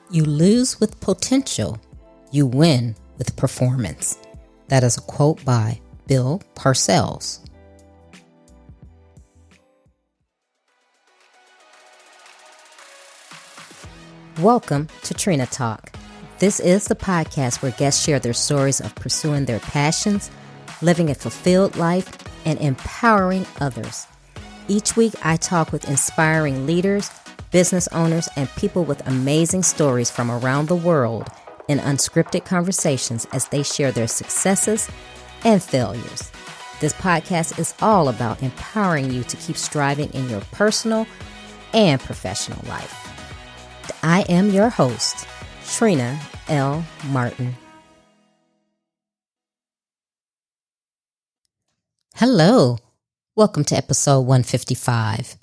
You lose with potential. You win with performance. That is a quote by Bill Parcells. Welcome to Trina Talk. This is the podcast where guests share their stories of pursuing their passions, living a fulfilled life, and empowering others. Each week, I talk with inspiring leaders, business owners, and people with amazing stories from around the world in unscripted conversations as they share their successes and failures. This podcast is all about empowering you to keep striving in your personal and professional life. I am your host, Trina L. Martin. Hello. Welcome to episode 155.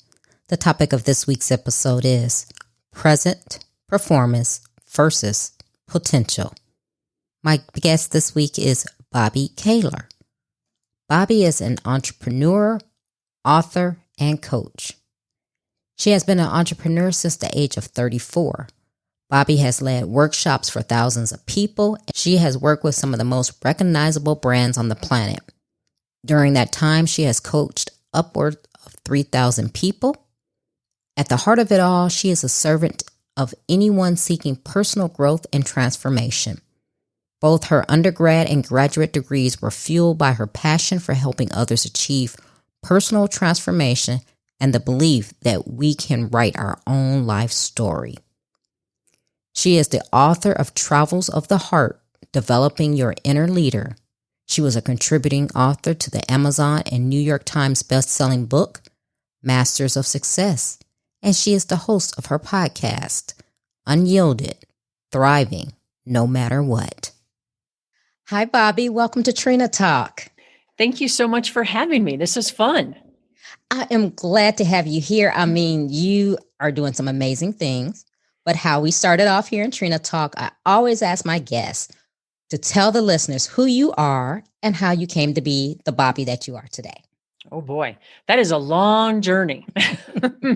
The topic of this week's episode is present performance versus potential. My guest this week is Bobbi Kahler. Bobbi is an entrepreneur, author, and coach. She has been an entrepreneur since the age of 34. Bobbi has led workshops for thousands of people. She has worked with some of the most recognizable brands on the planet. During that time, she has coached upward of 3,000 people. At the heart of it all, she is a servant of anyone seeking personal growth and transformation. Both her undergrad and graduate degrees were fueled by her passion for helping others achieve personal transformation and the belief that we can write our own life story. She is the author of Travels of the Heart, Developing Your Inner Leader. She was a contributing author to the Amazon and New York Times best-selling book, Masters of Success, and she is the host of her podcast, Unyielded, Thriving No Matter What. Hi, Bobbi. Welcome to Trina Talk. Thank you so much for having me. This is fun. I am glad to have you here. I mean, you are doing some amazing things, but how we started off here in Trina Talk, I always ask my guests to tell the listeners who you are and how you came to be the Bobbi that you are today. Oh boy, that is a long journey.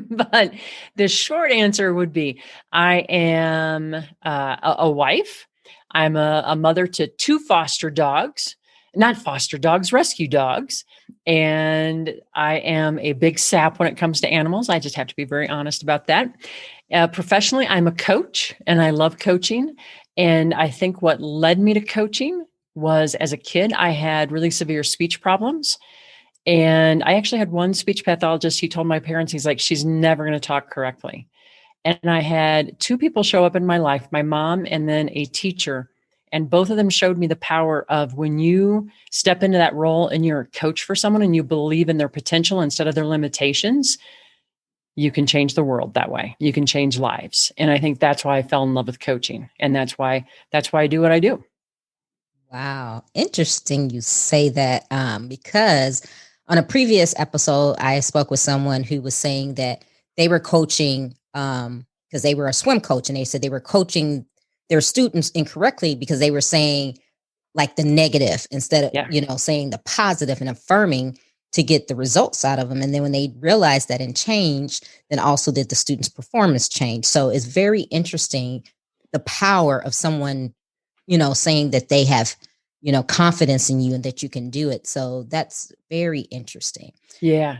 But the short answer would be I am a wife. I'm a mother to two foster dogs, not foster dogs, rescue dogs. And I am a big sap when it comes to animals. I just have to be very honest about that. Professionally, I'm a coach and I love coaching. And I think what led me to coaching was as a kid, I had really severe speech problems. And I actually had one speech pathologist. He told my parents, he's like, she's never going to talk correctly. And I had two people show up in my life, my mom and then a teacher. And both of them showed me the power of when you step into that role and you're a coach for someone and you believe in their potential instead of their limitations, you can change the world that way. You can change lives. And I think that's why I fell in love with coaching. And that's why I do what I do. Wow. Interesting you say that because on a previous episode, I spoke with someone who was saying that they were coaching because they were a swim coach, and they said they were coaching their students incorrectly because they were saying like the negative instead of, saying the positive and affirming to get the results out of them. And then when they realized that and changed, then also did the students' performance change. So it's very interesting, the power of someone, saying that they have confidence in you and that you can do it. So that's very interesting. Yeah.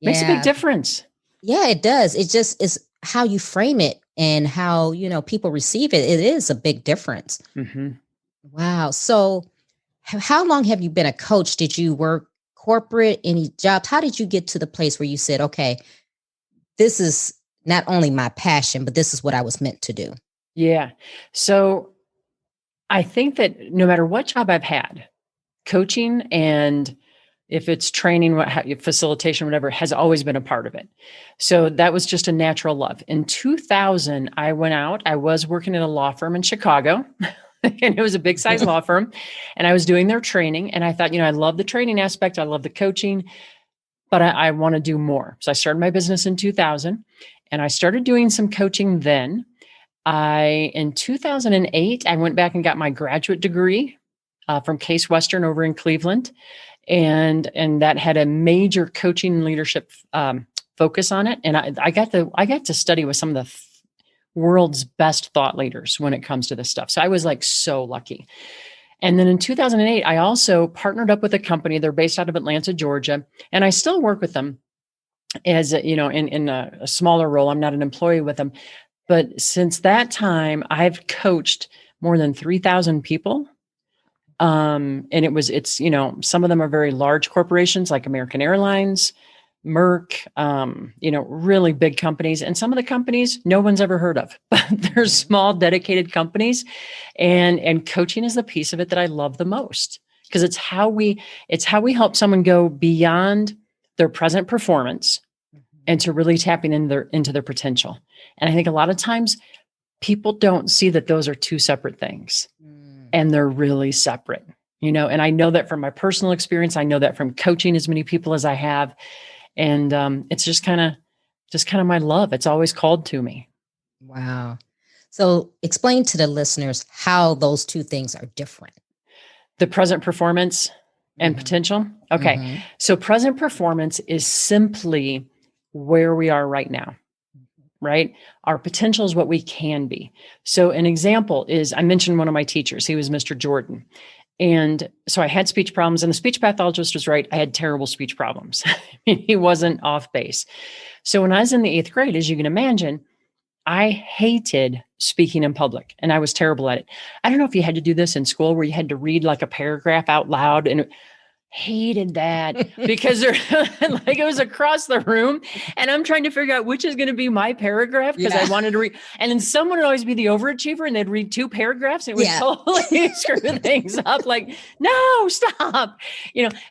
Makes a big difference. Yeah, it does. It just is how you frame it and how, people receive it. It is a big difference. Mm-hmm. Wow. So how long have you been a coach? Did you work corporate, any jobs? How did you get to the place where you said, okay, this is not only my passion, but this is what I was meant to do? Yeah. So I think that no matter what job I've had, coaching and if it's training, facilitation, whatever, has always been a part of it. So that was just a natural love. In 2000, I went out. I was working at a law firm in Chicago, and it was a big size law firm. And I was doing their training. And I thought, I love the training aspect. I love the coaching, but I want to do more. So I started my business in 2000, and I started doing some coaching then. In 2008, I went back and got my graduate degree from Case Western over in Cleveland. And that had a major coaching and leadership focus on it. And I got to study with some of the world's best thought leaders when it comes to this stuff. So I was like so lucky. And then in 2008, I also partnered up with a company. They're based out of Atlanta, Georgia, and I still work with them as in a smaller role. I'm not an employee with them, but since that time, I've coached more than 3,000 people. And it's some of them are very large corporations like American Airlines, Merck, really big companies. And some of the companies no one's ever heard of, but they're small, dedicated companies. And coaching is the piece of it that I love the most, because it's how we help someone go beyond their present performance and to really tapping into their potential. And I think a lot of times people don't see that those are two separate things, and they're really separate, and I know that from my personal experience. I know that from coaching as many people as I have. And it's just kind of my love. It's always called to me. Wow. So explain to the listeners how those two things are different. The present performance and potential. Okay. So present performance is simply where we are right now, right? Our potential is what we can be. So an example is, I mentioned one of my teachers. He was Mr. Jordan. And so I had speech problems, and the speech pathologist was right. I had terrible speech problems. He wasn't off base. So when I was in the 8th grade, as you can imagine, I hated speaking in public, and I was terrible at it. I don't know if you had to do this in school where you had to read like a paragraph out loud, and hated that because like it was across the room, and I'm trying to figure out which is going to be my paragraph because I wanted to read. And then someone would always be the overachiever, and they'd read 2 paragraphs. And it would totally screw things up. Like, no, stop.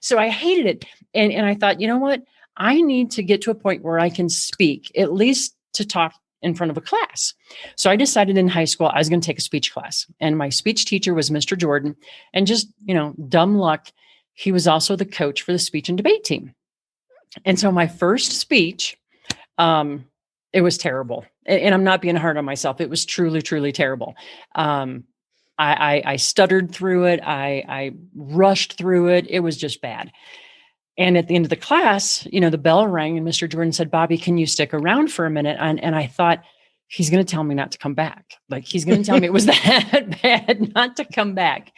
So I hated it. And I thought, you know what? I need to get to a point where I can speak, at least to talk in front of a class. So I decided in high school, I was going to take a speech class, and my speech teacher was Mr. Jordan, and just, dumb luck, he was also the coach for the speech and debate team. And so my first speech, it was terrible. And I'm not being hard on myself. It was truly, truly terrible. I stuttered through it. I rushed through it. It was just bad. And at the end of the class, the bell rang, and Mr. Jordan said, "Bobbi, can you stick around for a minute?" And I thought, he's going to tell me not to come back. Like, he's going to tell me it was that bad not to come back.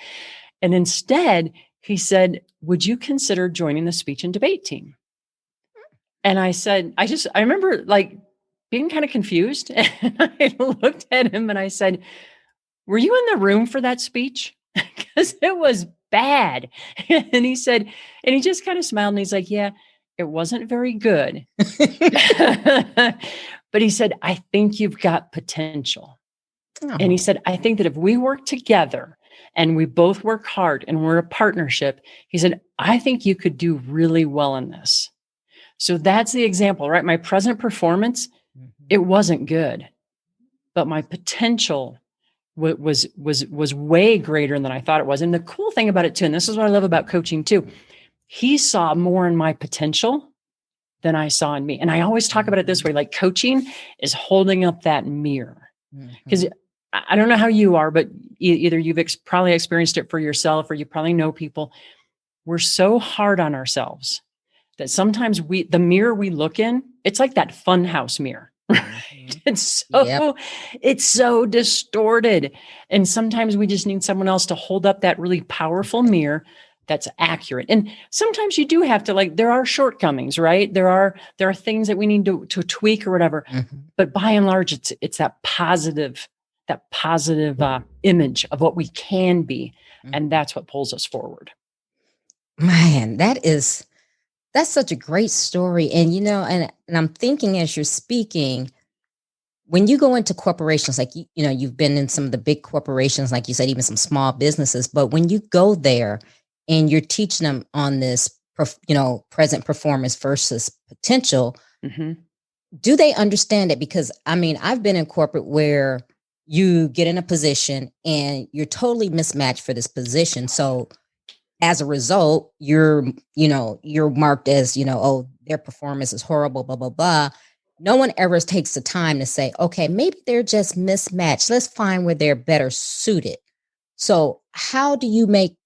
And instead, he said, "Would you consider joining the speech and debate team?" And I said, I remember like being kind of confused. And I looked at him and I said, "Were you in the room for that speech?" Because it was bad. And he said, and he just kind of smiled, and he's like, "Yeah, it wasn't very good." But he said, "I think you've got potential." Oh. And he said, "I think that if we work together and we both work hard and we're a partnership," he said, "I think you could do really well in this." So that's the example, right? My present performance, it wasn't good, but my potential was way greater than I thought it was. And the cool thing about it too, and this is what I love about coaching too, he saw more in my potential than I saw in me. And I always talk about it this way, like coaching is holding up that mirror. Because I don't know how you are, but either you've probably experienced it for yourself, or you probably know people. We're so hard on ourselves that sometimes the mirror we look in, it's like that funhouse mirror. Right? It's so distorted. And sometimes we just need someone else to hold up that really powerful mirror that's accurate. And sometimes you do have to, like, there are shortcomings, right? There are things that we need to tweak or whatever. But by and large, it's that positive image of what we can be. And that's what pulls us forward. Man, that's such a great story. And, and I'm thinking as you're speaking, when you go into corporations, like, you've been in some of the big corporations, like you said, even some small businesses, but when you go there and you're teaching them on this, present performance versus potential, do they understand it? Because I've been in corporate where you get in a position and you're totally mismatched for this position. So as a result, you're marked as, oh, their performance is horrible, blah, blah, blah. No one ever takes the time to say, okay, maybe they're just mismatched. Let's find where they're better suited. So how do you make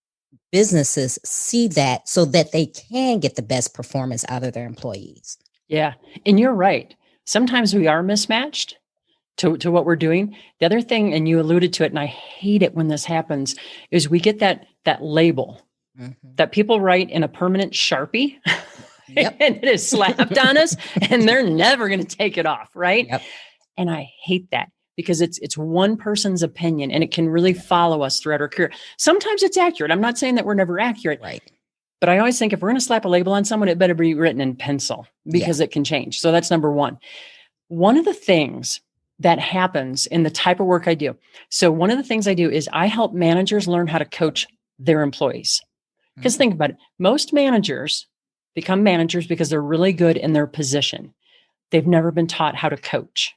businesses see that so that they can get the best performance out of their employees? Yeah. And you're right. Sometimes we are mismatched, to what we're doing. The other thing, and you alluded to it, and I hate it when this happens, is we get that label that people write in a permanent Sharpie. Yep. And it is slapped on us, and they're never going to take it off, right? Yep. And I hate that because it's one person's opinion, and it can really follow us throughout our career. Sometimes it's accurate. I'm not saying that we're never accurate, Right. but I always think if we're going to slap a label on someone, it better be written in pencil because it can change. So that's number one. One of the things that happens in the type of work I do. So one of the things I do is I help managers learn how to coach their employees. Because think about it. Most managers become managers because they're really good in their position. They've never been taught how to coach,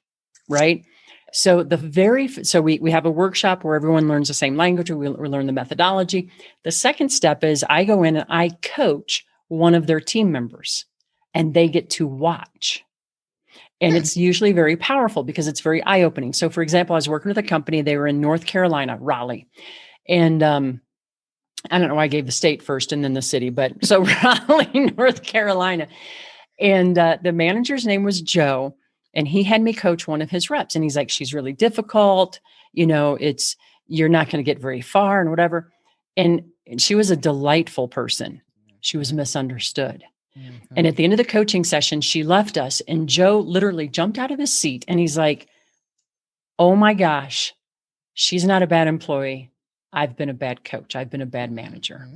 right? So we have a workshop where everyone learns the same language. We learn the methodology. The second step is I go in and I coach one of their team members, and they get to watch. And it's usually very powerful because it's very eye-opening. So for example, I was working with a company, they were in North Carolina, Raleigh. And I don't know why I gave the state first and then the city, but so Raleigh, North Carolina. And the manager's name was Joe. And he had me coach one of his reps. And he's like, she's really difficult. You're not going to get very far and whatever. And she was a delightful person. She was misunderstood. And at the end of the coaching session, she left us, and Joe literally jumped out of his seat, and he's like, oh my gosh, she's not a bad employee. I've been a bad coach. I've been a bad manager.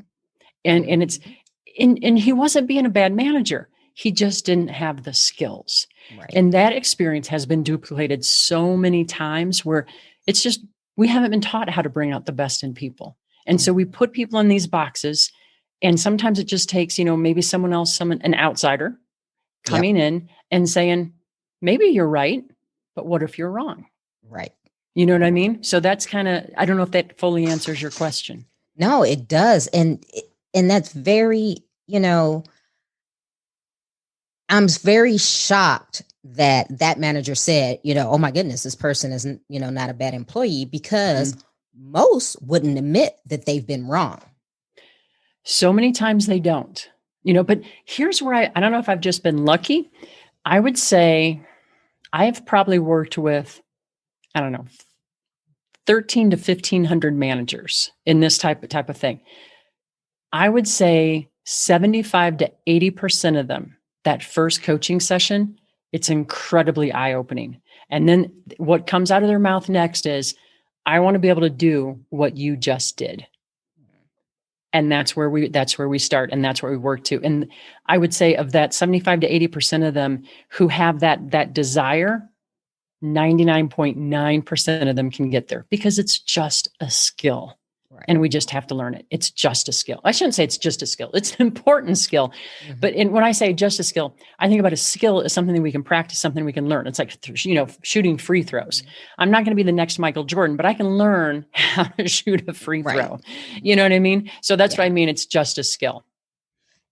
And he wasn't being a bad manager. He just didn't have the skills. Right. And that experience has been duplicated so many times where it's just, we haven't been taught how to bring out the best in people. And so we put people in these boxes. And sometimes it just takes, maybe an outsider coming in and saying, maybe you're right, but what if you're wrong? Right. You know what I mean? So that's I don't know if that fully answers your question. No, it does. And that's very, I'm very shocked that manager said, oh my goodness, this person isn't, not a bad employee, because most wouldn't admit that they've been wrong. So many times they don't, but here's where I don't know if I've just been lucky. I would say I have probably worked with, 13 to 1,500 managers in this type of thing. I would say 75 to 80% of them, that first coaching session, it's incredibly eye-opening. And then what comes out of their mouth next is, I want to be able to do what you just did. And that's where we start, and that's where we work to. And I would say of that 75 to 80% of them who have that desire, 99.9% of them can get there because it's just a skill. Right. And we just have to learn it. It's just a skill. I shouldn't say it's just a skill. It's an important skill. Mm-hmm. But when I say just a skill, I think about a skill as something that we can practice, something we can learn. It's like, shooting free throws. Mm-hmm. I'm not going to be the next Michael Jordan, but I can learn how to shoot a free throw. You know what I mean? So that's what I mean. It's just a skill.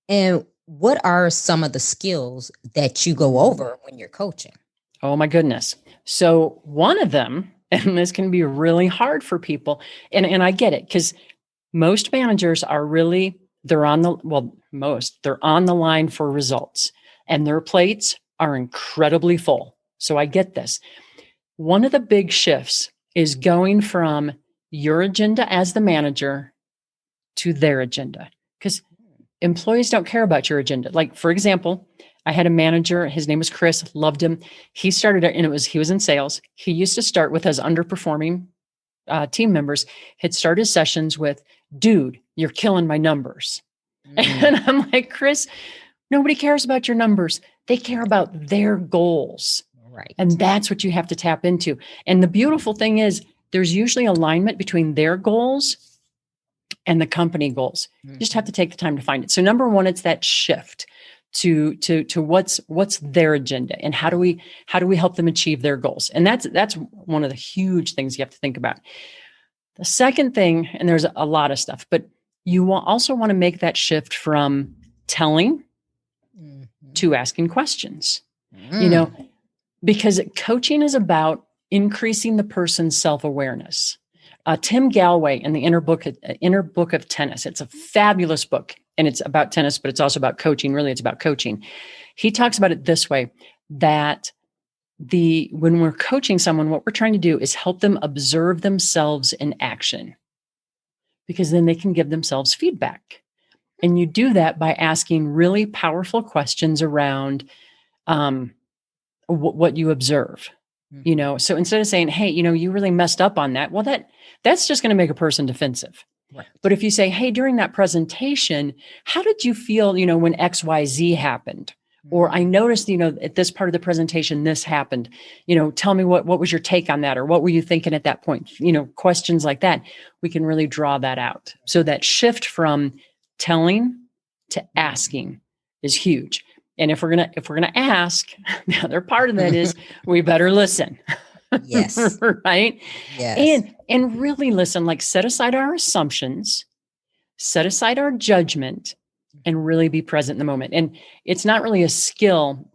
And what are some of the skills that you go over when you're coaching? Oh my goodness. So one of them, and this can be really hard for people. And I get it, because most managers are really, they're on the line for results, and their plates are incredibly full. So I get this. One of the big shifts is going from your agenda as the manager to their agenda, because employees don't care about your agenda. Like, for example, I had a manager, his name was Chris, loved him. He started, and he was in sales. He used to start with his underperforming team members. He'd start his sessions with, dude, you're killing my numbers. And I'm like, Chris, nobody cares about your numbers. They care about their goals. Right. And that's what you have to tap into. And the beautiful thing is there's usually alignment between their goals and the company goals. You just have to take the time to find it. So number one, it's that shift to what's their agenda, and how do we help them achieve their goals. And that's one of the huge things you have to think about. The second thing, and there's a lot of stuff, but you also want to make that shift from telling to asking questions, because coaching is about increasing the person's self-awareness. Tim Galloway in the Inner Book of Tennis. It's a fabulous book, and it's about tennis, but it's also about coaching. Really, it's about coaching. He talks about it this way, that when we're coaching someone, what we're trying to do is help them observe themselves in action, because then they can give themselves feedback. And you do that by asking really powerful questions around what you observe. So instead of saying, hey, you really messed up on that, well, that's just going to make a person defensive. Right. But if you say, hey, during that presentation, how did you feel, when XYZ happened? Or I noticed, at this part of the presentation, this happened. Tell me what was your take on that? Or what were you thinking at that point? Questions like that, we can really draw that out. So that shift from telling to asking is huge. And if we're gonna ask, the other part of that is we better listen. Yes. Right. Yes. And really listen, like set aside our assumptions, set aside our judgment, and really be present in the moment. And it's not really a skill,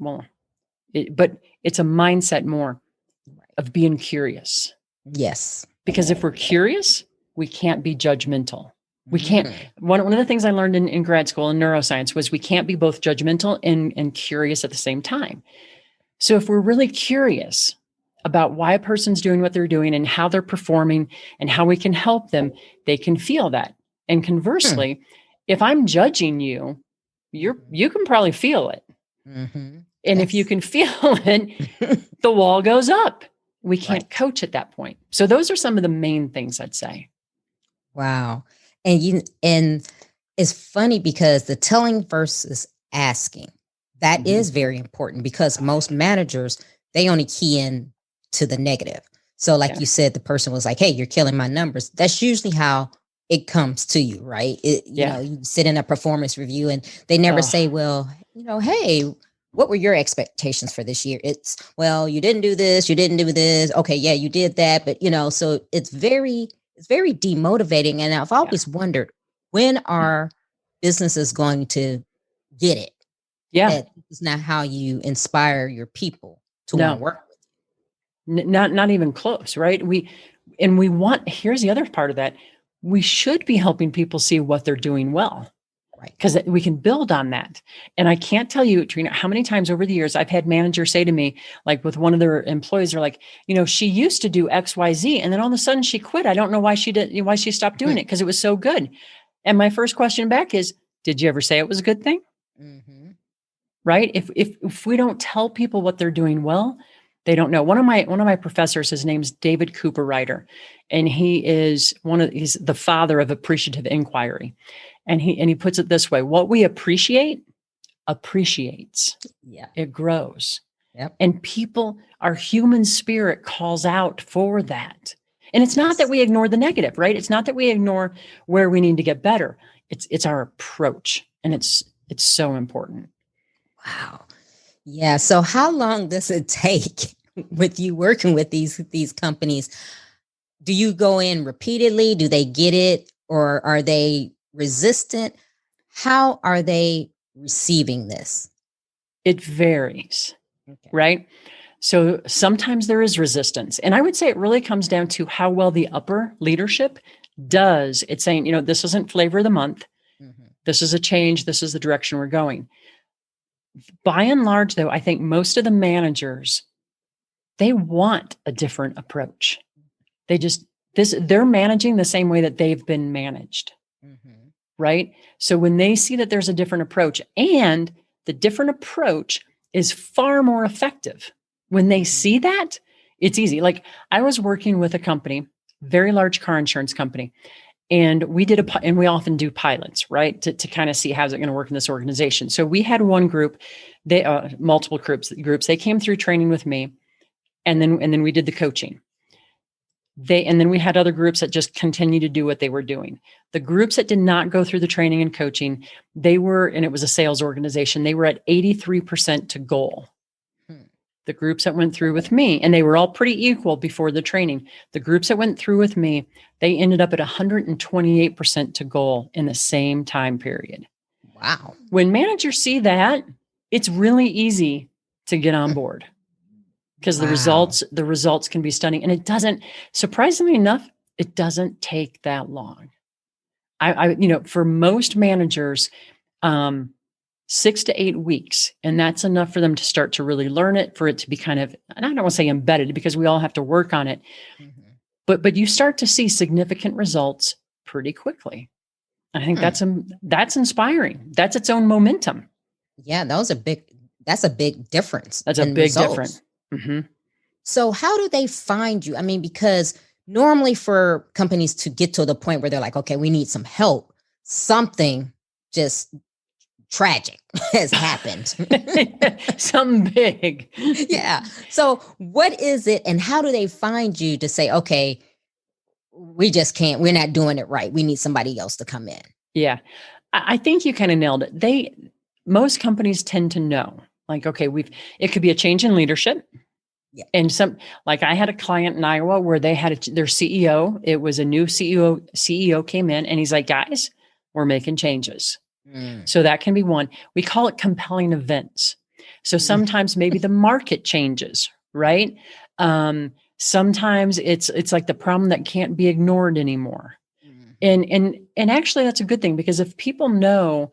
but it's a mindset more of being curious. Yes. Because if we're curious, we can't be judgmental. We can't. One of the things I learned in grad school in neuroscience was we can't be both judgmental and curious at the same time. So if we're really curious about why a person's doing what they're doing and how they're performing and how we can help them, they can feel that. And conversely, if I'm judging you, you can probably feel it. And if you can feel it, the wall goes up. We can't coach at that point. So those are some of the main things I'd say. Wow. And it's funny because the telling versus asking, that is very important, because most managers, they only key in to the negative. So like you said, the person was like, hey, you're killing my numbers. That's usually how it comes to you, right? You sit in a performance review and they never say, well, hey, what were your expectations for this year? It's, well, you didn't do this. You didn't do this. Okay. Yeah, you did that. But, so it's very demotivating. And I've always wondered, when are businesses going to get it? Yeah. That is not how you inspire your people to want to work with you. Not even close, right? Here's the other part of that. We should be helping people see what they're doing well. Right. Because we can build on that. And I can't tell you, Trina, how many times over the years I've had managers say to me, like with one of their employees, they're like, she used to do X, Y, Z, and then all of a sudden she quit. I don't know why she stopped doing it, because it was so good. And my first question back is, did you ever say it was a good thing? Right? If we don't tell people what they're doing well, they don't know. One of my professors, his name's David Cooper Ryder, and he's the father of appreciative inquiry. And he puts it this way: what we appreciate appreciates. Yeah. It grows. Yep. And our human spirit calls out for that. And it's not that we ignore the negative, right? It's not that we ignore where we need to get better. It's our approach. And it's so important. Wow. Yeah. So how long does it take with you working with these companies? Do you go in repeatedly? Do they get it? Or are they resistant? How are they receiving this? It varies, right? So sometimes there is resistance. And I would say it really comes down to how well the upper leadership does. It's saying, this isn't flavor of the month. This is a change. This is the direction we're going. By and large, though, I think most of the managers, they want a different approach. They're managing the same way that they've been managed, right? So when they see that there's a different approach, and the different approach is far more effective, when they see that, it's easy. Like, I was working with a company, very large car insurance company, and and we often do pilots, right? To kind of see how's it going to work in this organization. So we had one group, multiple groups, they came through training with me, and then we did the coaching. And then we had other groups that just continued to do what they were doing. The groups that did not go through the training and coaching, and it was a sales organization, they were at 83% to goal. The groups that went through with me, and they were all pretty equal before the training. The groups that went through with me, they ended up at 128% to goal in the same time period. Wow. When managers see that, it's really easy to get on board, because the results can be stunning. And it doesn't, surprisingly enough, it doesn't take that long. For most managers, 6 to 8 weeks. And that's enough for them to start to really learn it, for it to be kind of, and I don't want to say embedded because we all have to work on it, but you start to see significant results pretty quickly. I think that's inspiring. That's its own momentum. Yeah, that's a big difference. That's a big difference. Mm-hmm. So how do they find you? I mean, because normally for companies to get to the point where they're like, okay, we need some help, something just tragic has happened. Something big. Yeah. So what is it and how do they find you to say, okay, we're not doing it right. We need somebody else to come in. Yeah. I think you kind of nailed it. Most companies tend to know, like, okay, it could be a change in leadership. Yeah. And like I had a client in Iowa where they had their CEO, it was a new CEO came in and he's like, guys, we're making changes. So that can be one. We call it compelling events. So sometimes maybe the market changes, right? Sometimes it's like the problem that can't be ignored anymore. And actually that's a good thing, because if people know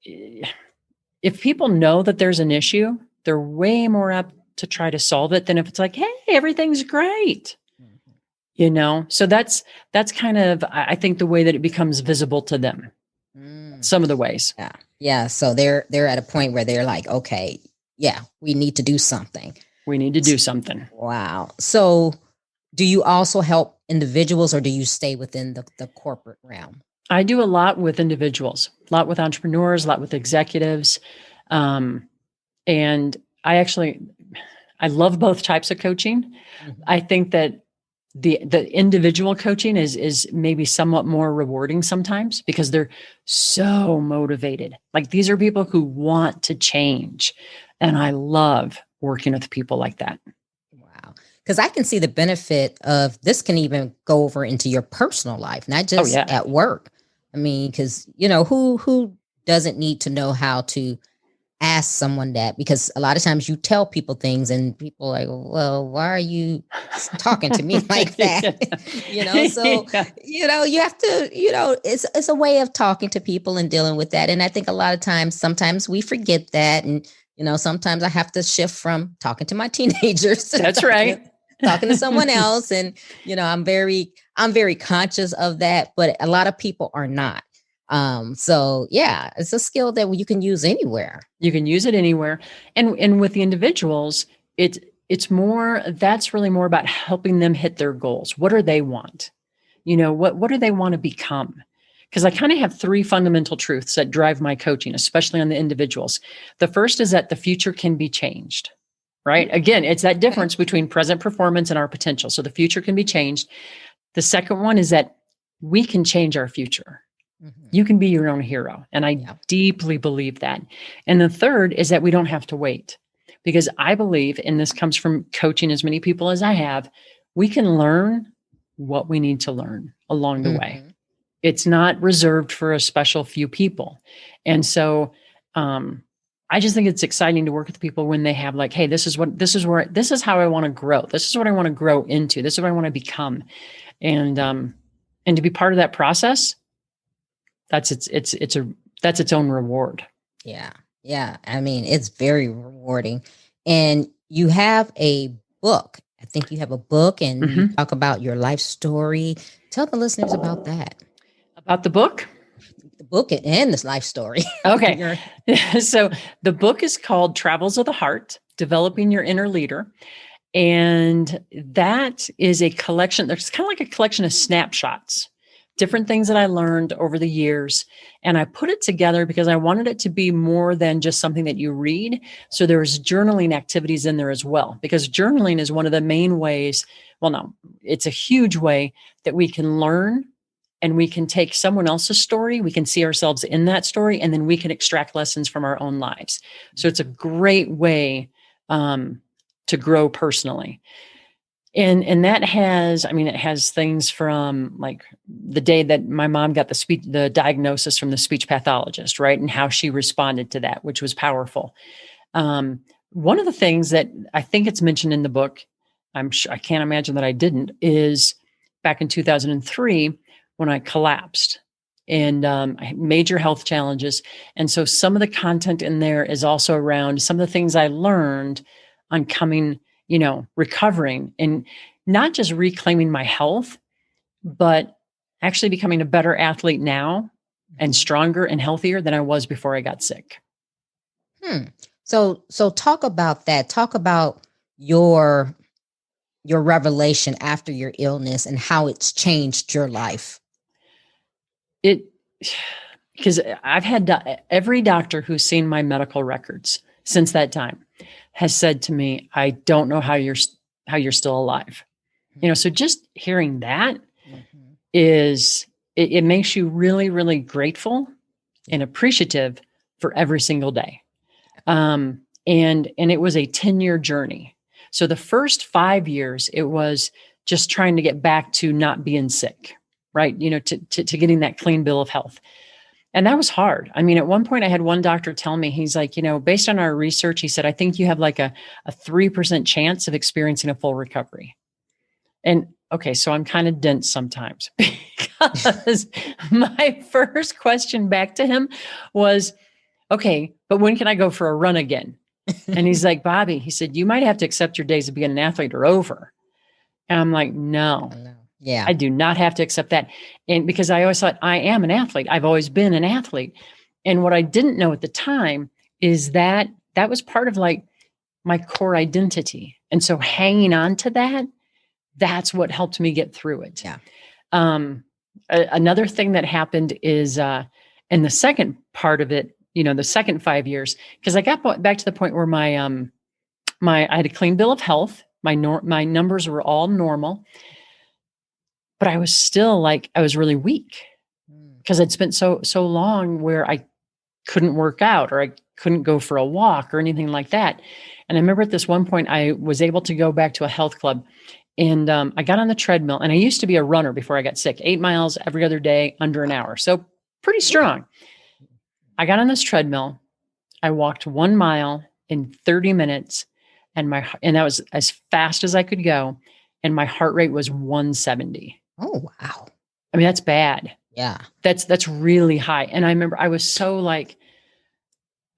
that there's an issue, they're way more apt to try to solve it than if it's like, hey, everything's great. So that's kind of, I think, the way that it becomes visible to them. Some of the ways. Yeah. So they're at a point where they're like, okay, yeah, we need to do something. Wow. So do you also help individuals or do you stay within the corporate realm? I do a lot with individuals, a lot with entrepreneurs, a lot with executives. And I love both types of coaching. I think that the individual coaching is maybe somewhat more rewarding sometimes because they're so motivated. Like, these are people who want to change. And I love working with people like that. Wow. Because I can see the benefit of this can even go over into your personal life, not just at work. I mean, because, who doesn't need to know how to ask someone that? Because a lot of times you tell people things and people are like, well, why are you talking to me like that? So, you have to, it's a way of talking to people and dealing with that. And I think a lot of times, sometimes we forget that. And, sometimes I have to shift from talking to my teenagers. That's right. Talking to someone else. And, I'm very conscious of that, but a lot of people are not. So yeah, it's a skill that you can use anywhere. You can use it anywhere. And with the individuals, that's really more about helping them hit their goals. What do they want? What do they want to become? Because I kind of have 3 fundamental truths that drive my coaching, especially on the individuals. The first is that the future can be changed, right? Again, it's that difference between present performance and our potential. So the future can be changed. The second one is that we can change our future. You can be your own hero. And I deeply believe that. And the third is that we don't have to wait, because I believe, and this comes from coaching as many people as I have, we can learn what we need to learn along the way. It's not reserved for a special few people. And so I just think it's exciting to work with people when they have like, hey, this is how I want to grow. This is what I want to grow into. This is what I want to become. And to be part of that process, that's its own reward. Yeah. Yeah. I mean, it's very rewarding. And you have a book. I think you have a book and you talk about your life story. Tell the listeners about that. About the book? The book and this life story. Okay. So the book is called Travels of the Heart, Developing Your Inner Leader. And that is a collection. There's kind of like a collection of snapshots, different things that I learned over the years. And I put it together because I wanted it to be more than just something that you read. So there's journaling activities in there as well, because journaling is one of the main ways. Well, no, it's a huge way that we can learn, and we can take someone else's story. We can see ourselves in that story, and then we can extract lessons from our own lives. So it's a great way to grow personally. And that it has things from like the day that my mom got the diagnosis from the speech pathologist, right? And how she responded to that, which was powerful. One of the things that I think it's mentioned in the book, I can't imagine that I didn't, is back in 2003 when I collapsed and I had major health challenges. And so some of the content in there is also around some of the things I learned on coming, recovering and not just reclaiming my health, but actually becoming a better athlete now and stronger and healthier than I was before I got sick. So talk about that. Talk about your revelation after your illness and how it's changed your life. Because I've had every doctor who's seen my medical records since that time has said to me, I don't know how you're still alive. So just hearing that is, it makes you really, really grateful and appreciative for every single day. And it was a 10-year journey. So the first 5 years, it was just trying to get back to not being sick, right? To getting that clean bill of health. And that was hard. I mean, at one point I had one doctor tell me, he's like, based on our research, he said, I think you have like a 3% chance of experiencing a full recovery. And okay, so I'm kind of dense sometimes because my first question back to him was, okay, but when can I go for a run again? And he's like, Bobbi, he said, you might have to accept your days of being an athlete are over. And I'm like, no. Yeah. I do not have to accept that. And because I always thought I am an athlete. I've always been an athlete. And what I didn't know at the time is that was part of like my core identity. And so hanging on to that, that's what helped me get through it. Yeah. Another thing that happened is in the second part of it, the second 5 years, because I got back to the point where I had a clean bill of health. My numbers were all normal. But I was still I was really weak because I'd spent so long where I couldn't work out or I couldn't go for a walk or anything like that. And I remember at this one point, I was able to go back to a health club and I got on the treadmill, and I used to be a runner before I got sick, 8 miles every other day, under an hour. So pretty strong. I got on this treadmill. I walked 1 mile in 30 minutes and that was as fast as I could go. And my heart rate was 170. Oh, wow. I mean, that's bad. Yeah. That's really high. And I remember I was so I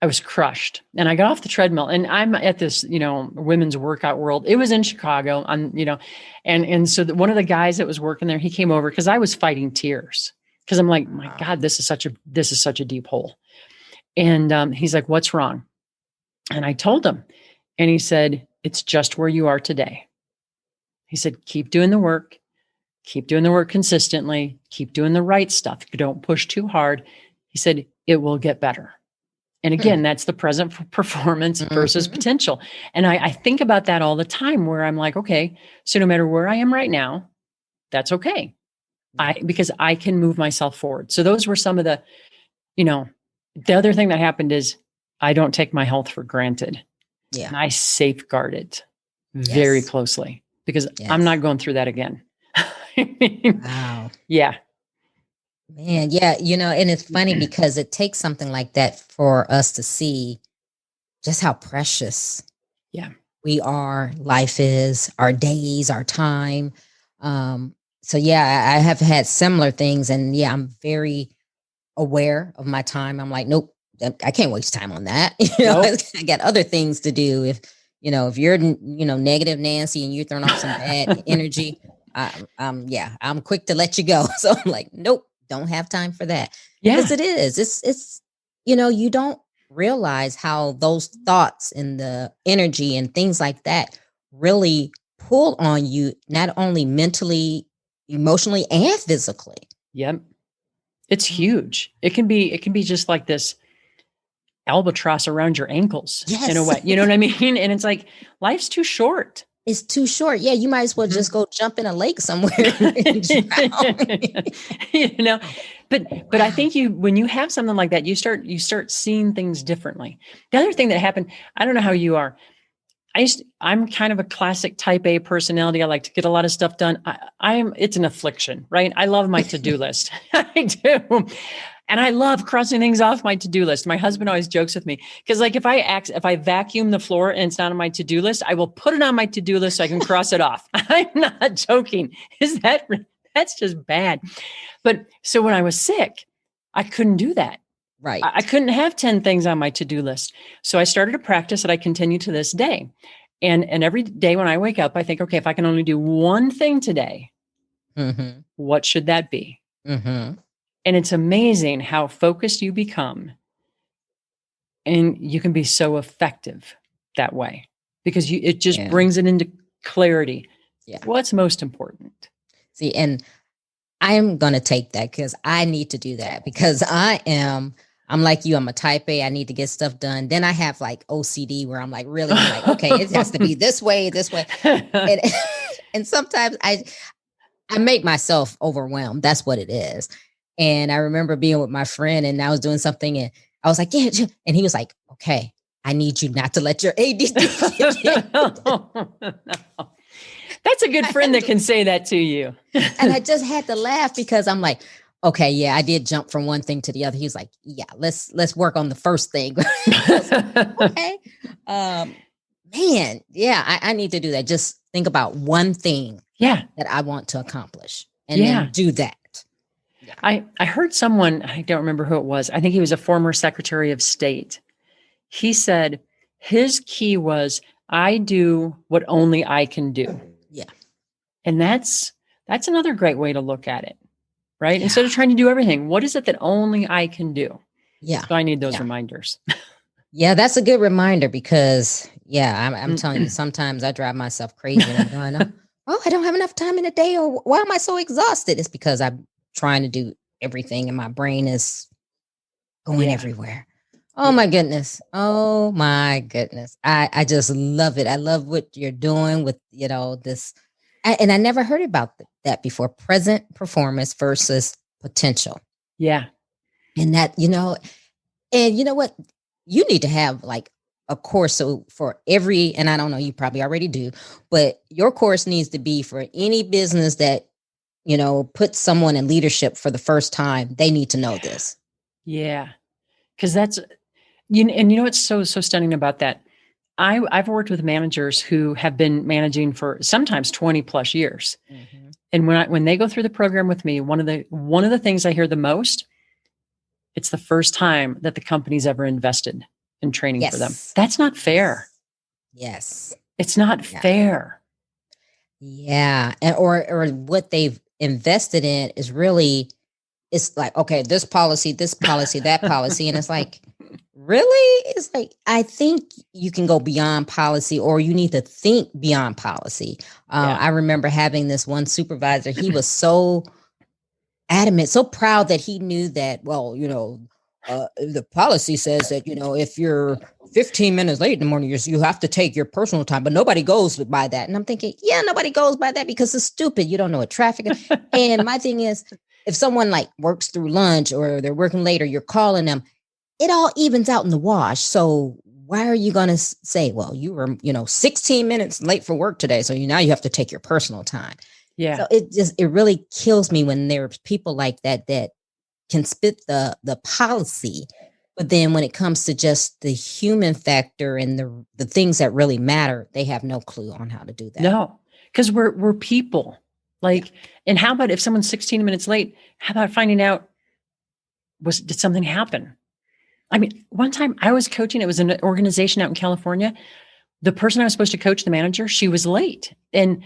was crushed, and I got off the treadmill, and I'm at this, women's workout world. It was in Chicago and so one of the guys that was working there, he came over because I was fighting tears because I'm like, my God, this is such a deep hole. And he's like, what's wrong? And I told him, and he said, it's just where you are today. He said, keep doing the work. Keep doing the work consistently. Keep doing the right stuff. Don't push too hard. He said, it will get better. And again, that's the present performance versus potential. And I think about that all the time where I'm like, okay, so no matter where I am right now, that's okay. Because I can move myself forward. So those were some of the, the other thing that happened is I don't take my health for granted. Yeah. And I safeguard it very closely because I'm not going through that again. Wow. Yeah. Man, yeah, and it's funny because it takes something like that for us to see just how precious life is, our days, our time. So I have had similar things, and I'm very aware of my time. I'm like, nope, I can't waste time on that. Nope. I got other things to do. If you're negative Nancy and you're throwing off some bad energy, I'm quick to let you go. So I'm like, nope, don't have time for that. Yeah. Because it is. It's you don't realize how those thoughts and the energy and things like that really pull on you, not only mentally, emotionally, and physically. Yep. It's huge. It can be just like this albatross around your ankles in a way. You know what I mean? And it's like, life's too short. It's too short. Yeah, you might as well just go jump in a lake somewhere and drown. But I think when you have something like that, you start seeing things differently. The other thing that happened, I don't know how you are. I'm kind of a classic type A personality. I like to get a lot of stuff done. It's an affliction, right? I love my to-do list. I do. And I love crossing things off my to-do list. My husband always jokes with me because if I vacuum the floor and it's not on my to-do list, I will put it on my to-do list so I can cross it off. I'm not joking. That's just bad. But so when I was sick, I couldn't do that. Right. I couldn't have 10 things on my to-do list. So I started a practice that I continue to this day. And every day when I wake up, I think, okay, if I can only do one thing today, what should that be? And it's amazing how focused you become. And you can be so effective that way because it just brings it into clarity. Yeah. What's most important? See, and I'm going to take that because I need to do that because I'm like you, I'm a type A. I need to get stuff done. Then I have like OCD where I'm like, okay, it has to be this way. And sometimes I make myself overwhelmed. That's what it is. And I remember being with my friend and I was doing something and I was like, yeah. And he was like, okay, I need you not to let your ADD. That's a good friend that can say that to you. And I just had to laugh because I'm like, okay, yeah, I did jump from one thing to the other. He was like, yeah, let's work on the first thing. Okay. Man, yeah, I need to do that. Just think about one thing that I want to accomplish and then do that. Yeah. I heard someone, I don't remember who it was. I think he was a former Secretary of State. He said his key was, I do what only I can do. Yeah. And that's another great way to look at it, right? Yeah. Instead of trying to do everything, what is it that only I can do? Yeah. So I need those reminders. Yeah, that's a good reminder because, I'm telling you, sometimes I drive myself crazy and I'm going, oh, I don't have enough time in a day, or why am I so exhausted? It's because I'm trying to do everything and my brain is going everywhere. Oh my goodness. Oh my goodness. I just love it. I love what you're doing with, this. And I never heard about that before. Present performance versus potential. Yeah. And that, and you know what? You need to have like a course. So for every, and I don't know, you probably already do, but your course needs to be for any business that, puts someone in leadership for the first time. They need to know this. Yeah. Because that's, what's so stunning about that? I've worked with managers who have been managing for sometimes 20 plus years. Mm-hmm. And when they go through the program with me, one of the things I hear the most, it's the first time that the company's ever invested in training for them. That's not fair. Yes. It's not fair. Yeah. And, or what they've invested in is really, it's like, okay, this policy, that policy. And it's like, really? It's like, I think you can go beyond policy, or you need to think beyond policy. I remember having this one supervisor. He was so adamant, so proud that he knew that, well, the policy says that, if you're 15 minutes late in the morning, you have to take your personal time, but nobody goes by that. And I'm thinking, nobody goes by that because it's stupid. You don't know what traffic is. And my thing is, if someone like works through lunch or they're working later, you're calling them, it all evens out in the wash. So why are you going to say, well, you were, 16 minutes late for work today, so now you have to take your personal time. Yeah. So it really kills me when there's people like that can spit the policy, but then when it comes to just the human factor and the things that really matter, they have no clue on how to do that. No, because we're people. And how about if someone's 16 minutes late, how about finding out, did something happen? I mean, one time I was coaching, it was an organization out in California. The person I was supposed to coach, the manager, she was late. And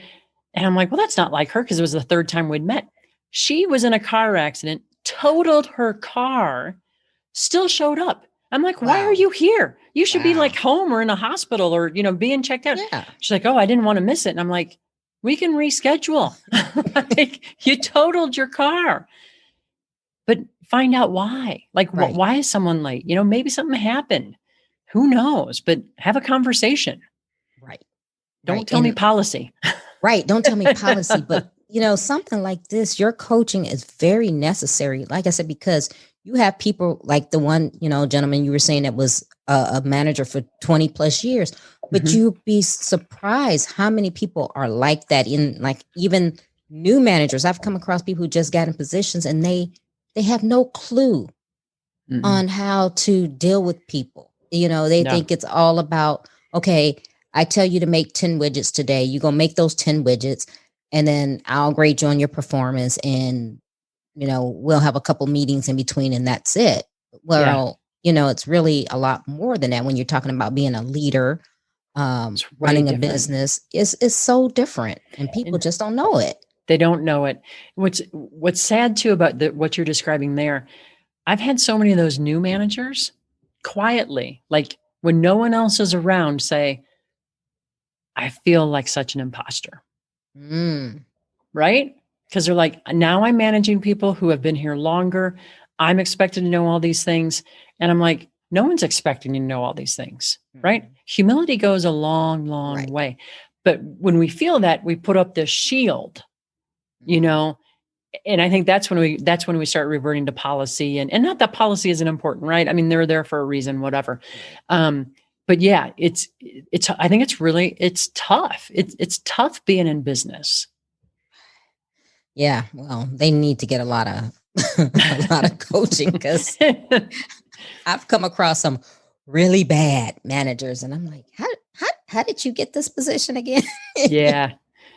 I'm like, well, that's not like her, because it was the third time we'd met. She was in a car accident, totaled her car, still showed up. I'm like, why are you here? You should be like home or in a hospital or, being checked out. Yeah. She's like, oh, I didn't want to miss it. And I'm like, we can reschedule. You totaled your car. But find out why. Why is someone late? Maybe something happened. Who knows? But have a conversation. Right. Don't tell me policy. Right. Don't tell me policy. But, something like this, your coaching is very necessary. Like I said, because you have people like the one, gentleman you were saying that was a manager for 20 plus years. But you'd be surprised how many people are like that in even new managers. I've come across people who just got in positions and they have no clue on how to deal with people. They think it's all about, okay, I tell you to make 10 widgets today. You're going to make those 10 widgets and then I'll grade you on your performance. And we'll have a couple meetings in between and that's it. Well, it's really a lot more than that when you're talking about being a leader, running a business is so different, and people just don't know it. They don't know it. What's sad too about what you're describing there, I've had so many of those new managers quietly, like when no one else is around, say, I feel like such an imposter. Right? Because they're like, now I'm managing people who have been here longer. I'm expected to know all these things. And I'm like, no one's expecting you to know all these things, right? Humility goes a long, long way. But when we feel that, we put up this shield, and I think that's when we start reverting to policy, and not that policy isn't important, right? I mean, they're there for a reason, whatever. But yeah, I think it's tough. It's tough being in business. Yeah, well, they need to get a lot of coaching, because I've come across some really bad managers, and I'm like, how did you get this position again? Yeah,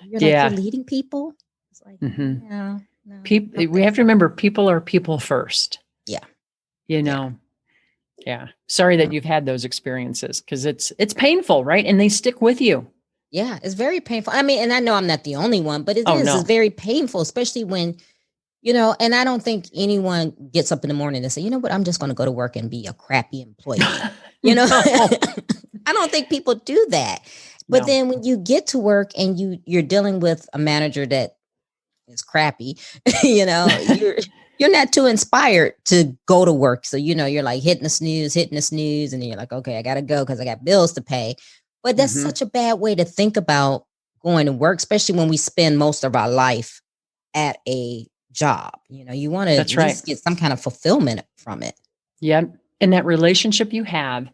you're leading people. It's like, no, people. We have to remember, people are people first. Yeah, Yeah. Sorry that you've had those experiences, because it's painful, right? And they stick with you. Yeah, it's very painful. I mean, and I know I'm not the only one, but it's very painful, especially when, and I don't think anyone gets up in the morning and say, you know what, I'm just going to go to work and be a crappy employee. I don't think people do that. But then when you get to work and you're dealing with a manager that is crappy, you're not too inspired to go to work. So, you're like hitting the snooze, and you're like, okay, I got to go because I got bills to pay. But that's such a bad way to think about going to work, especially when we spend most of our life at a job. You want to at least get some kind of fulfillment from it. Yeah. And that relationship you have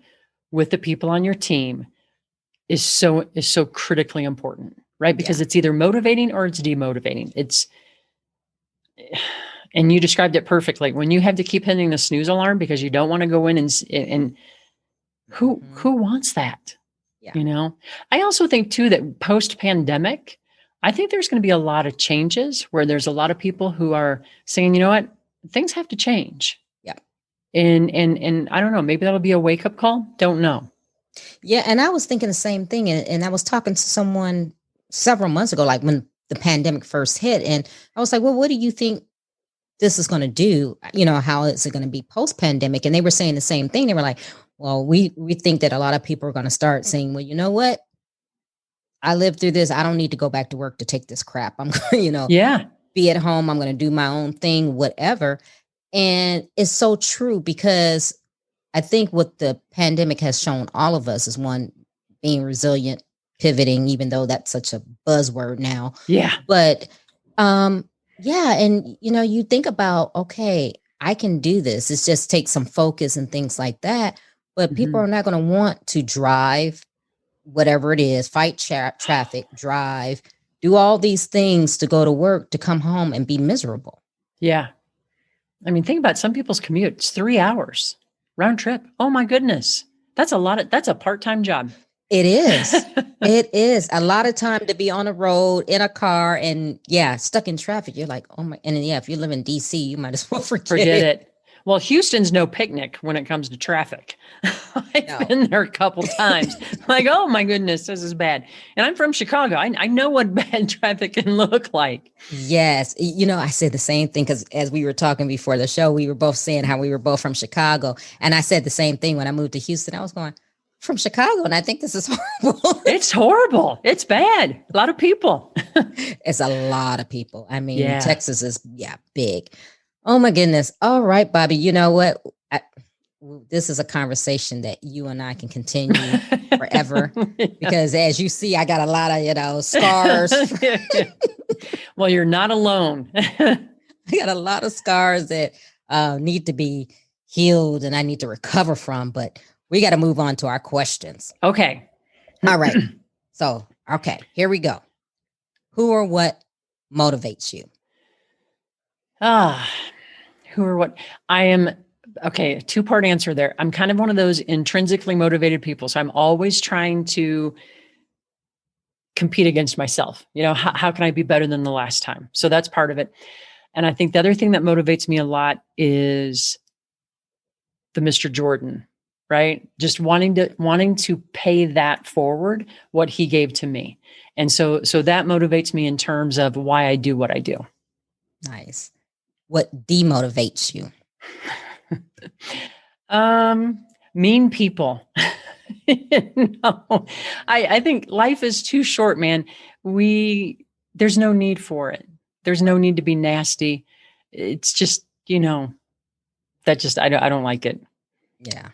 with the people on your team is so critically important, right? Because it's either motivating or it's demotivating. And you described it perfectly. When you have to keep hitting the snooze alarm because you don't want to go in and who wants that? Yeah. I also think too that post-pandemic, I think there's going to be a lot of changes where there's a lot of people who are saying, you know what, things have to change. Yeah. And I don't know, maybe that'll be a wake-up call. Don't know. Yeah. And I was thinking the same thing. And I was talking to someone several months ago, like when the pandemic first hit. And I was like, well, what do you think this is going to do? How is it going to be post-pandemic? And they were saying the same thing. They were like, well, we think that a lot of people are going to start saying, well, you know what? I lived through this. I don't need to go back to work to take this crap. I'm going to, be at home. I'm going to do my own thing, whatever. And it's so true, because I think what the pandemic has shown all of us is, one, being resilient, pivoting, even though that's such a buzzword now. Yeah. But, yeah. And, you think about, okay, I can do this. It just takes some focus and things like that. But people are not going to want to drive, whatever it is, fight traffic, drive, do all these things to go to work, to come home and be miserable. Yeah. I mean, think about some people's commute. It's 3 hours round trip. Oh my goodness. That's a part-time job. It is. It is a lot of time to be on the road in a car and stuck in traffic. You're like, oh my, and if you live in DC, you might as well forget it. Well, Houston's no picnic when it comes to traffic. I've been there a couple times. Like, oh my goodness, this is bad. And I'm from Chicago. I know what bad traffic can look like. Yes. I said the same thing, because as we were talking before the show, we were both saying how we were both from Chicago. And I said the same thing when I moved to Houston. I was going, from Chicago, and I think this is horrible. It's horrible. It's bad. A lot of people. It's a lot of people. I mean, Texas is big. Oh my goodness. All right, Bobbi. You know what? This is a conversation that you and I can continue forever, because as you see, I got a lot of, scars. Well, you're not alone. I got a lot of scars that need to be healed and I need to recover from, but we got to move on to our questions. Okay. All right. So, okay, here we go. Who or what motivates you? Who or what? I am, okay, a two-part answer there. I'm kind of one of those intrinsically motivated people. So I'm always trying to compete against myself. How can I be better than the last time? So that's part of it. And I think the other thing that motivates me a lot is the Mr. Jordan, right? Just wanting to pay that forward, what he gave to me. And so that motivates me in terms of why I do what I do. Nice. What demotivates you? Mean people. No, I think life is too short, man. There's no need for it. There's no need to be nasty. It's just, I don't like it. Yeah.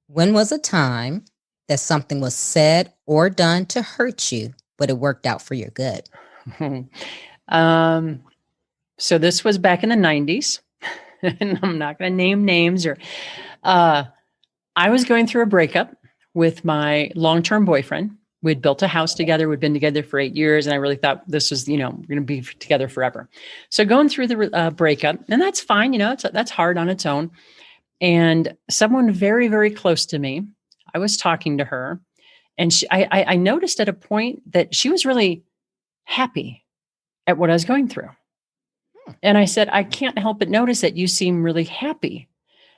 When was a time that something was said or done to hurt you, but it worked out for your good? So this was back in the 90s, and I'm not going to name names I was going through a breakup with my long-term boyfriend. We'd built a house together. We'd been together for 8 years. And I really thought this was, we're going to be together forever. So going through the breakup, and that's fine. That's hard on its own. And someone very, very close to me, I was talking to her, and I noticed at a point that she was really happy at what I was going through. And I said, I can't help but notice that you seem really happy.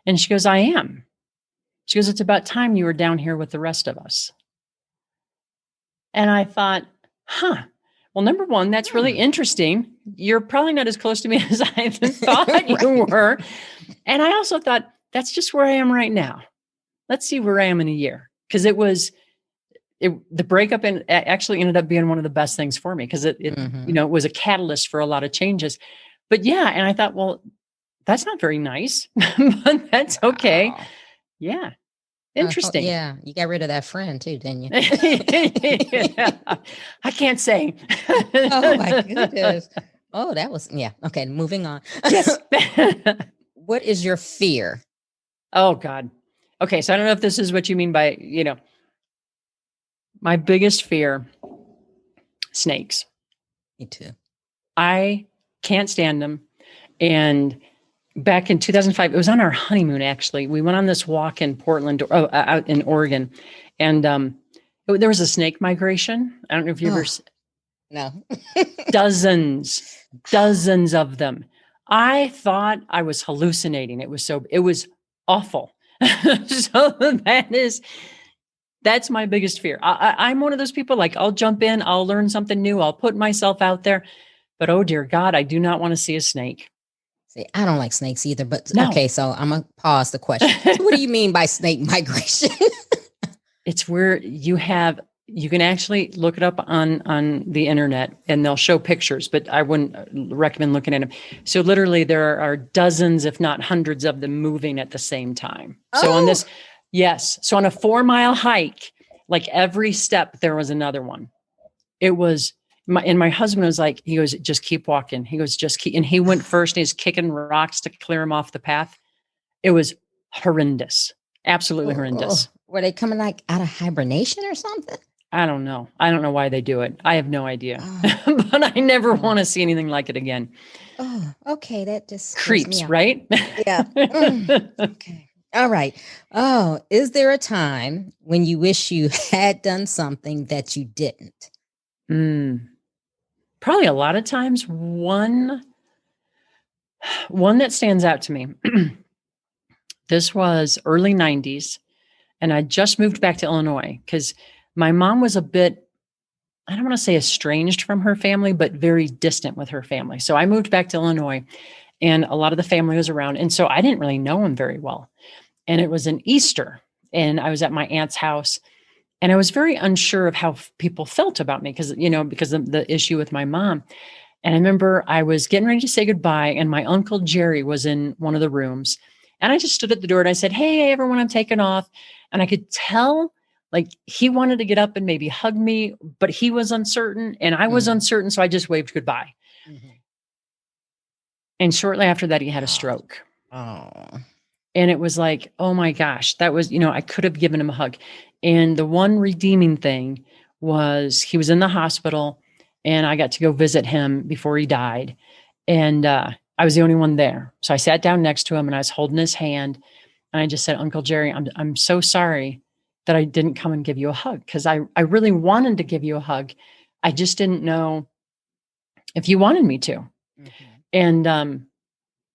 And she goes, I am. She goes, it's about time you were down here with the rest of us. And I thought, well, number one, that's really interesting. You're probably not as close to me as I thought right. You were. And I also thought, that's just where I am right now. Let's see where I am in a year. Because the breakup actually ended up being one of the best things for me, because it was a catalyst for a lot of changes. But yeah, and I thought, well, that's not very nice, but that's okay. Wow. Yeah. Interesting. Yeah. You got rid of that friend too, didn't you? Yeah. I can't say. Oh my goodness. Oh, that was, yeah. Okay. Moving on. Yes. What is your fear? Oh God. Okay. So I don't know if this is what you mean by, my biggest fear, snakes. Me too. I can't stand them. And back in 2005, it was on our honeymoon, actually. We went on this walk in Portland, out in Oregon. And there was a snake migration. I don't know if you ever... No. dozens of them. I thought I was hallucinating. It was awful. So that's my biggest fear. I'm one of those people, like, I'll jump in, I'll learn something new, I'll put myself out there. But oh dear God, I do not want to see a snake. See, I don't like snakes either, but no. Okay, so I'm going to pause the question. So what do you mean by snake migration? It's where you can actually look it up on the internet, and they'll show pictures, but I wouldn't recommend looking at them. So literally there are dozens, if not hundreds of them moving at the same time. So on this, yes. So on a 4-mile hike, like every step, there was another one. It was... my husband was like, he goes, just keep walking. He goes, just keep. And he went first, and he's kicking rocks to clear him off the path. It was horrendous. Absolutely horrendous. Were they coming like out of hibernation or something? I don't know. I don't know why they do it. I have no idea. But I never want to see anything like it again. Oh, okay. That just creeps, right? Yeah. Okay. All right. Oh, is there a time when you wish you had done something that you didn't? Probably a lot of times. One that stands out to me. This was early 90s, and I just moved back to Illinois because my mom was a bit, I don't want to say estranged from her family, but very distant with her family. So I moved back to Illinois, and a lot of the family was around. And so I didn't really know them very well. And it was an Easter, and I was at my aunt's house. And I was very unsure of how people felt about me because of the issue with my mom. And I remember I was getting ready to say goodbye, and my Uncle Jerry was in one of the rooms. And I just stood at the door and I said, hey, everyone, I'm taking off. And I could tell, like, he wanted to get up and maybe hug me, but he was uncertain and I was uncertain. So I just waved goodbye. Mm-hmm. And shortly after that, he had a stroke. Oh. And it was like, oh my gosh, that was, I could have given him a hug. And the one redeeming thing was he was in the hospital, and I got to go visit him before he died. And I was the only one there. So I sat down next to him, and I was holding his hand. And I just said, Uncle Jerry, I'm so sorry that I didn't come and give you a hug, because I really wanted to give you a hug. I just didn't know if you wanted me to. Mm-hmm. And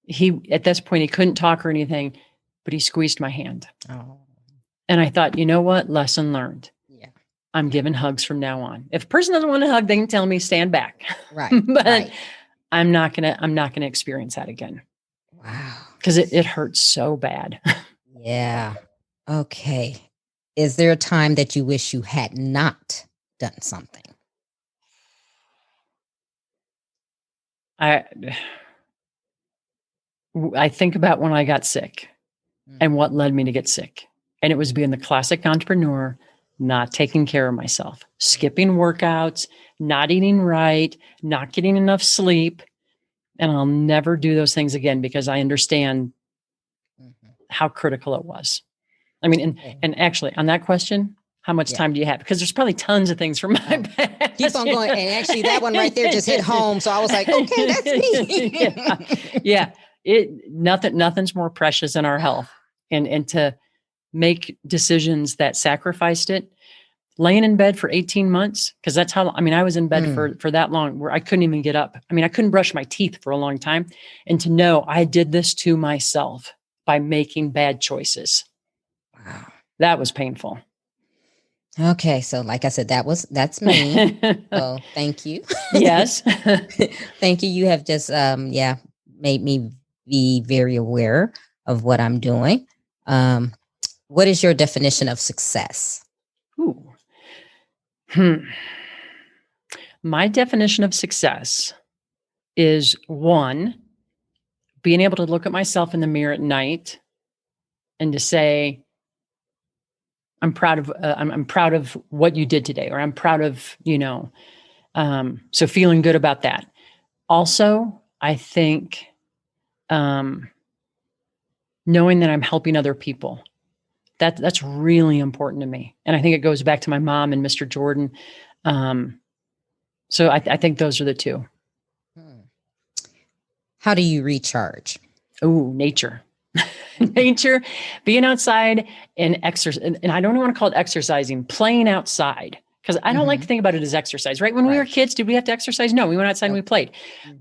he, at this point, he couldn't talk or anything, but he squeezed my hand. Oh. And I thought, you know what? Lesson learned. Yeah. I'm giving hugs from now on. If a person doesn't want to hug, they can tell me stand back. Right. But right. I'm not gonna experience that again. Wow. Because it hurts so bad. Yeah. Okay. Is there a time that you wish you had not done something? I think about when I got sick and what led me to get sick. And it was being the classic entrepreneur, not taking care of myself, skipping workouts, not eating right, not getting enough sleep. And I'll never do those things again because I understand how critical it was. I mean, and actually on that question, how much time do you have? Because there's probably tons of things from my past. Keep on going. And actually that one right there just hit home. So I was like, okay, that's me. Yeah. Nothing's more precious than our health. And to make decisions that sacrificed it, laying in bed for 18 months, because that's how, I mean, I was in bed for that long where I couldn't even get up. I mean, I couldn't brush my teeth for a long time. And to know I did this to myself by making bad choices. Wow. That was painful. Okay. So like I said, that's me. So thank you. Yes. Thank you. You have just, made me be very aware of what I'm doing. What is your definition of success? Ooh. My definition of success is one, being able to look at myself in the mirror at night and to say, I'm proud of what you did today, or I'm proud of, so feeling good about that. Also, I think, knowing that I'm helping other people, that's really important to me. And I think it goes back to my mom and Mr. Jordan. So I think those are the two. How do you recharge? Oh, nature. Nature, being outside and exercise. And I don't even want to call it exercising, playing outside. Because I don't like to think about it as exercise, right? When we were kids, did we have to exercise? No, we went outside and we played.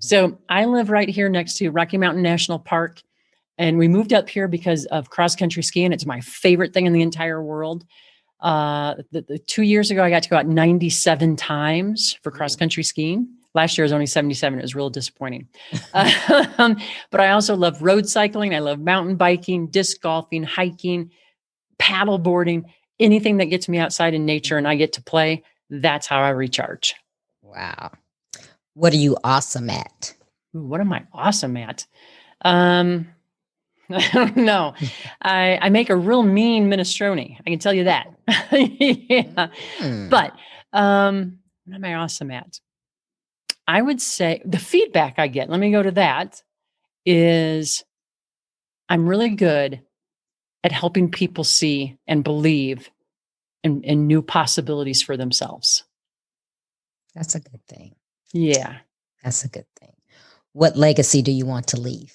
So I live right here next to Rocky Mountain National Park. And we moved up here because of cross-country skiing. It's my favorite thing in the entire world. 2 years ago, I got to go out 97 times for cross-country skiing. Last year was only 77. It was real disappointing. But I also love road cycling. I love mountain biking, disc golfing, hiking, paddle boarding, anything that gets me outside in nature and I get to play. That's how I recharge. Wow. What are you awesome at? Ooh, what am I awesome at? I don't know. I make a real mean minestrone. I can tell you that. Yeah. But what am I awesome at? I would say the feedback I get, let me go to that, is I'm really good at helping people see and believe in new possibilities for themselves. That's a good thing. Yeah. That's a good thing. What legacy do you want to leave?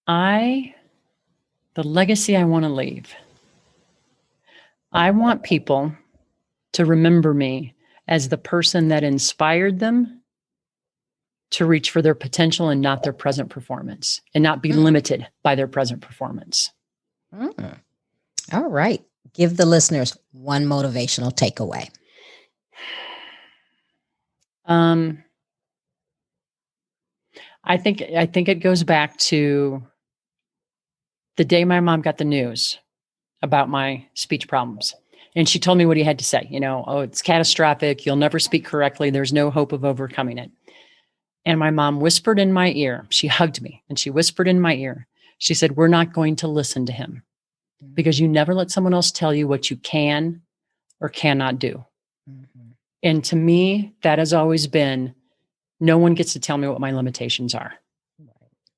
The legacy I want to leave. I want people to remember me as the person that inspired them to reach for their potential and not their present performance, and not be limited by their present performance. All right. Give the listeners one motivational takeaway. I think it goes back to the day my mom got the news about my speech problems. And she told me what he had to say, it's catastrophic. You'll never speak correctly. There's no hope of overcoming it. And my mom whispered in my ear, she hugged me and she whispered in my ear. She said, we're not going to listen to him because you never let someone else tell you what you can or cannot do. And to me, that has always been, no one gets to tell me what my limitations are.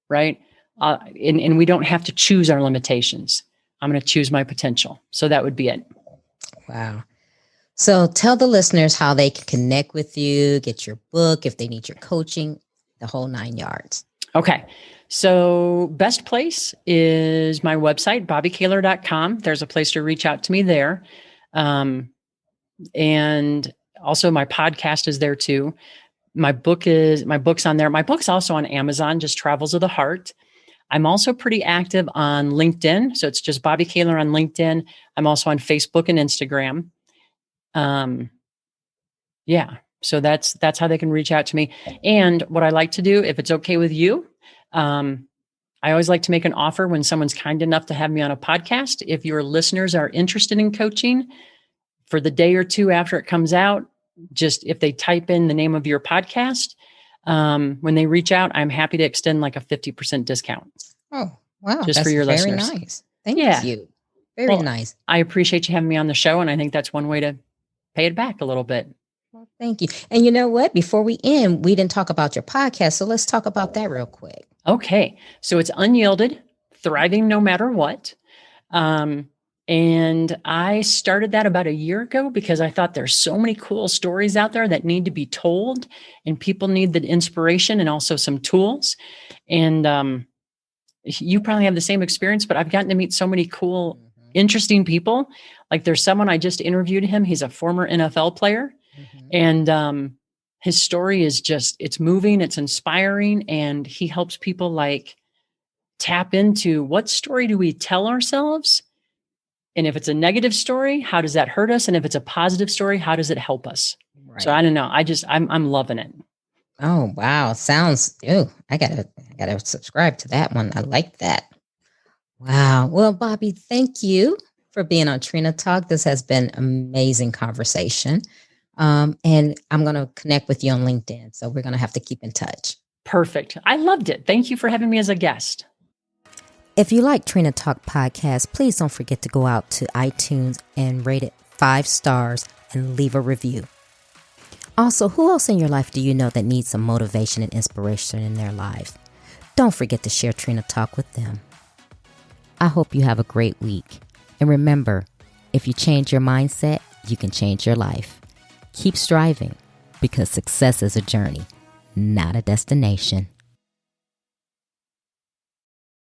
Right. And we don't have to choose our limitations. I'm going to choose my potential. So that would be it. Wow. So tell the listeners how they can connect with you, get your book, if they need your coaching, the whole 9 yards. Okay. So best place is my website, bobbikahler.com. There's a place to reach out to me there. And also my podcast is there too. My book's on there. My book's also on Amazon, just Travels of the Heart. I'm also pretty active on LinkedIn. So it's just Bobbi Kahler on LinkedIn. I'm also on Facebook and Instagram. Yeah. So that's how they can reach out to me. And what I like to do, if it's okay with you, I always like to make an offer when someone's kind enough to have me on a podcast. If your listeners are interested in coaching for the day or two after it comes out, just if they type in the name of your podcast, when they reach out, I'm happy to extend like a 50% discount. Oh, wow. Just that's for your very listeners. Nice. Thank you. Very nice. I appreciate you having me on the show. And I think that's one way to pay it back a little bit. Well, thank you. And you know what? Before we end, we didn't talk about your podcast. So let's talk about that real quick. Okay. So it's Unyielded, Thriving No Matter What. And I started that about a year ago because I thought there's so many cool stories out there that need to be told, and people need the inspiration and also some tools. And you probably have the same experience, but I've gotten to meet so many cool, interesting people. Like there's someone, I just interviewed him. He's a former NFL player. And his story is just, it's moving, it's inspiring, and he helps people like tap into what story do we tell ourselves? And if it's a negative story, how does that hurt us? And if it's a positive story, how does it help us? Right. So I don't know. I'm loving it. Oh, wow. I gotta subscribe to that one. I like that. Wow. Well, Bobbi, thank you for being on Trina Talk. This has been amazing conversation. And I'm going to connect with you on LinkedIn. So we're going to have to keep in touch. Perfect. I loved it. Thank you for having me as a guest. If you like Trina Talk podcast, please don't forget to go out to iTunes and rate it 5 stars and leave a review. Also, who else in your life do you know that needs some motivation and inspiration in their lives? Don't forget to share Trina Talk with them. I hope you have a great week. And remember, if you change your mindset, you can change your life. Keep striving, because success is a journey, not a destination.